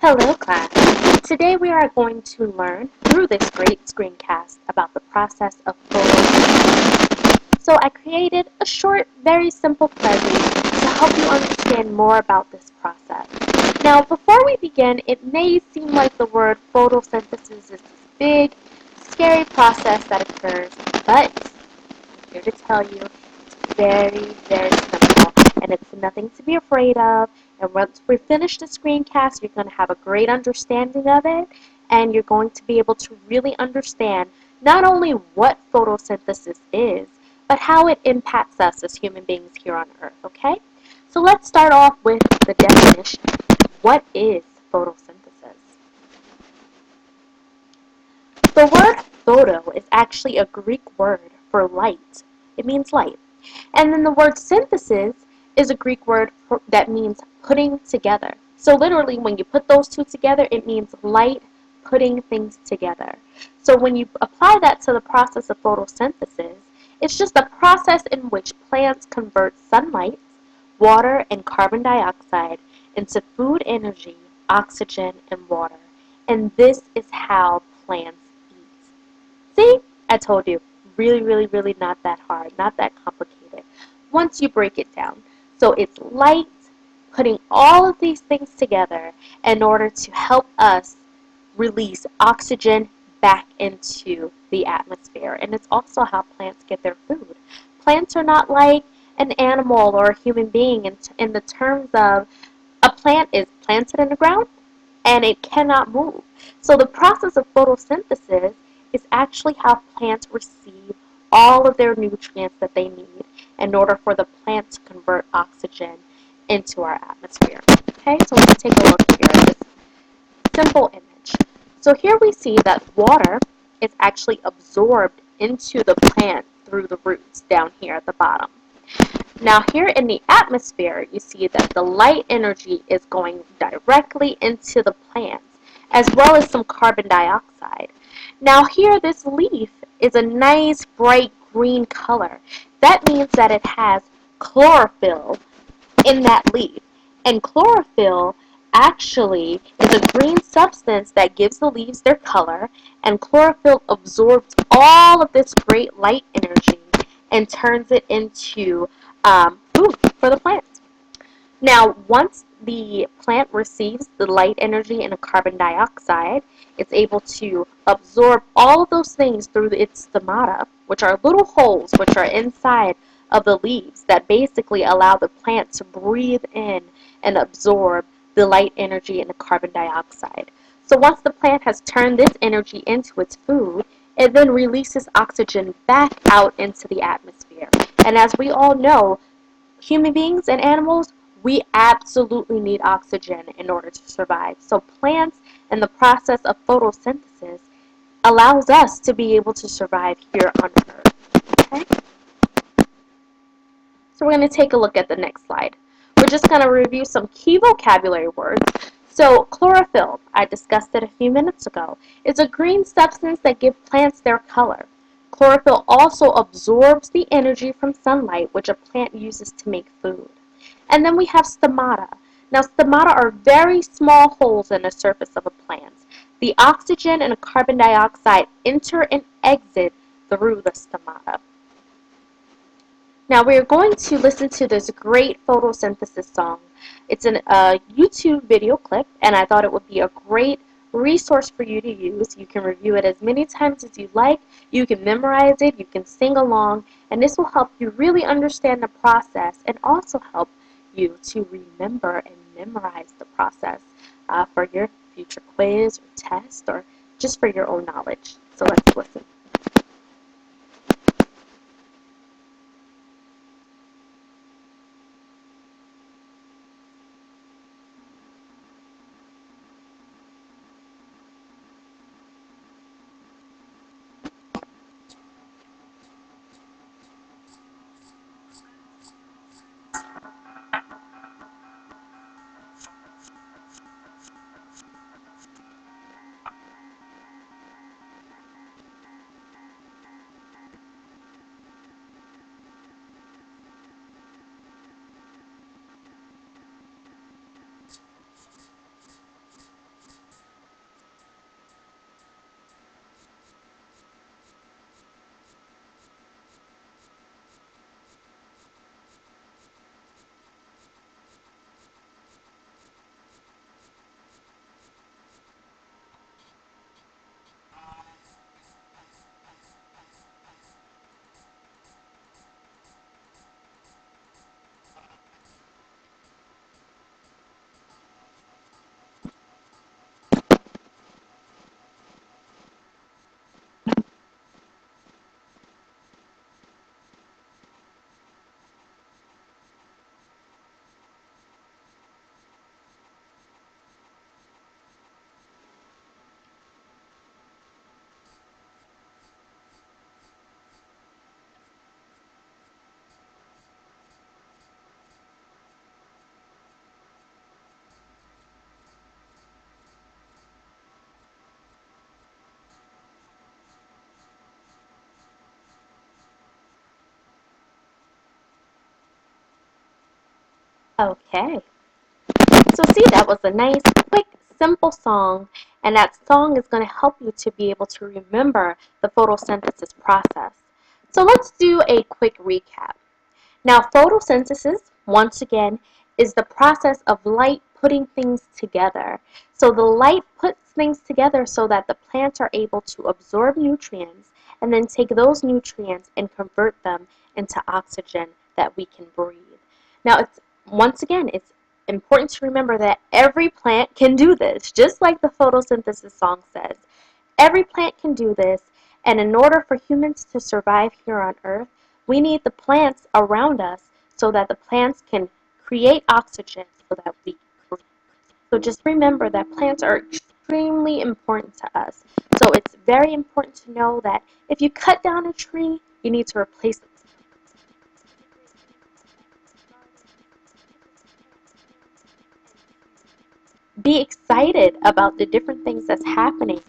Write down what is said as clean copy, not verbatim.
Hello class! Today we are going to learn through this great screencast about the process of photosynthesis. So I created a short, very simple present to help you understand more about this process. Now before we begin, it may seem like the word photosynthesis is this big, scary process that occurs, but I'm here to tell you it's very, very simple and it's nothing to be afraid of. And once we finish the screencast, you're going to have a great understanding of it, and you're going to be able to really understand not only what photosynthesis is, but how it impacts us as human beings here on Earth, okay? So let's start off with the definition. What is photosynthesis? The word photo is actually a Greek word for light. It means light. And then the word synthesis is a Greek word that means putting together. So literally when you put those two together, it means light putting things together. So when you apply that to the process of photosynthesis, it's just a process in which plants convert sunlight, water, and carbon dioxide into food energy, oxygen, and water. And this is how plants eat. See? I told you. Really, really, really not that hard, not that complicated. Once you break it down. So it's light putting all of these things together in order to help us release oxygen back into the atmosphere. And it's also how plants get their food. Plants are not like an animal or a human being in the terms of a plant is planted in the ground and it cannot move. So the process of photosynthesis is actually how plants receive all of their nutrients that they need in order for the plant to convert oxygen into our atmosphere. Okay, so let's take a look here at this simple image. So here we see that water is actually absorbed into the plant through the roots down here at the bottom. Now here in the atmosphere, you see that the light energy is going directly into the plants, as well as some carbon dioxide. Now here, this leaf is a nice bright green color. That means that it has chlorophyll in that leaf. And chlorophyll actually is a green substance that gives the leaves their color, and chlorophyll absorbs all of this great light energy and turns it into food for the plant. Now, once the plant receives the light energy and the carbon dioxide, it's able to absorb all of those things through its stomata, which are little holes which are inside of the leaves that basically allow the plant to breathe in and absorb the light energy and the carbon dioxide. So once the plant has turned this energy into its food, it then releases oxygen back out into the atmosphere. And as we all know, human beings and animals, we absolutely need oxygen in order to survive. So plants and the process of photosynthesis allows us to be able to survive here on Earth. Okay? So we're going to take a look at the next slide. We're just going to review some key vocabulary words. So chlorophyll, I discussed it a few minutes ago, is a green substance that gives plants their color. Chlorophyll also absorbs the energy from sunlight, which a plant uses to make food. And then we have stomata. Now stomata are very small holes in the surface of a plant. The oxygen and the carbon dioxide enter and exit through the stomata. Now we are going to listen to this great photosynthesis song. It's a YouTube video clip, and I thought it would be a great resource for you to use. You can review it as many times as you like. You can memorize it. You can sing along, and this will help you really understand the process and also help you to remember and memorize the process for your future quiz or test or just for your own knowledge. So let's listen. Okay. So see, that was a nice, quick, simple song, and that song is going to help you to be able to remember the photosynthesis process. So let's do a quick recap. Now, photosynthesis, once again, is the process of light putting things together. So the light puts things together so that the plants are able to absorb nutrients and then take those nutrients and convert them into oxygen that we can breathe. Now, once again, it's important to remember that every plant can do this, just like the photosynthesis song says. Every plant can do this, and in order for humans to survive here on Earth, we need the plants around us so that the plants can create oxygen so that we can breathe. So just remember that plants are extremely important to us. So it's very important to know that if you cut down a tree, you need to replace it. Be excited about the different things that's happening